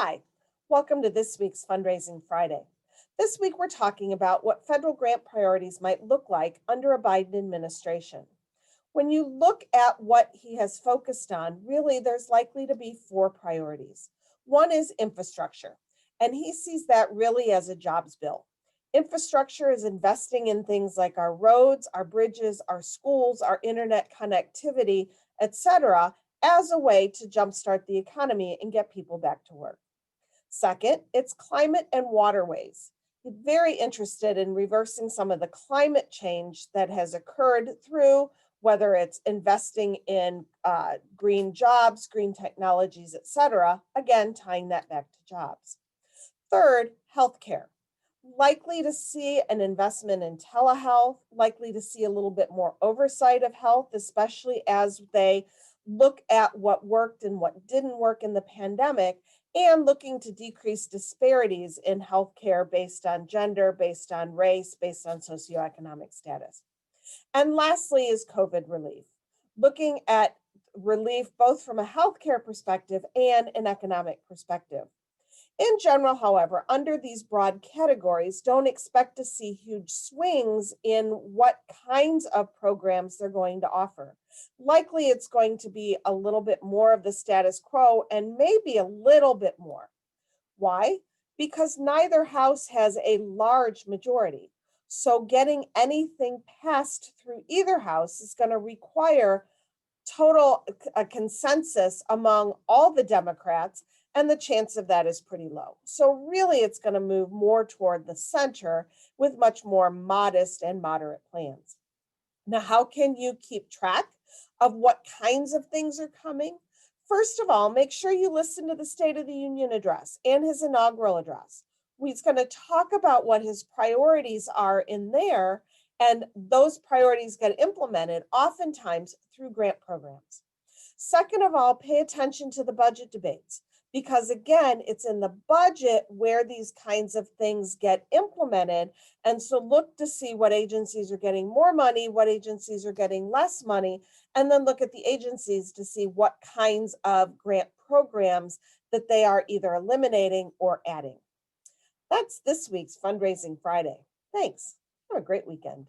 Hi, welcome to this week's Fundraising Friday. This week we're talking about what federal grant priorities might look like under a Biden administration. When you look at what he has focused on, really there's likely to be four priorities. One is infrastructure, and he sees that really as a jobs bill. Infrastructure is investing in things like our roads, our bridges, our schools, our internet connectivity, etc., as a way to jumpstart the economy and get people back to work. Second, it's climate and waterways. He's very interested in reversing some of the climate change that has occurred through whether it's investing in green jobs, green technologies, et cetera. Again, tying that back to jobs. Third, healthcare. Likely to see an investment in telehealth, likely to see a little bit more oversight of health, especially as they look at what worked and what didn't work in the pandemic, and looking to decrease disparities in healthcare based on gender, based on race, based on socioeconomic status. And lastly is COVID relief, looking at relief both from a healthcare perspective and an economic perspective. In general, however, under these broad categories, don't expect to see huge swings in what kinds of programs they're going to offer. Likely, it's going to be a little bit more of the status quo and maybe a little bit more. Why? Because neither house has a large majority. So, getting anything passed through either house is going to require total a consensus among all the Democrats, and the chance of that is pretty low. So really it's going to move more toward the center with much more modest and moderate plans. Now, how can you keep track of what kinds of things are coming? First of all, make sure you listen to the State of the Union address and his inaugural address. He's going to talk about what his priorities are in there, and those priorities get implemented oftentimes through grant programs. Second of all, pay attention to the budget debates because, again, it's in the budget where these kinds of things get implemented. And so look to see what agencies are getting more money, what agencies are getting less money, and then look at the agencies to see what kinds of grant programs that they are either eliminating or adding. That's this week's Fundraising Friday. Thanks. Have a great weekend.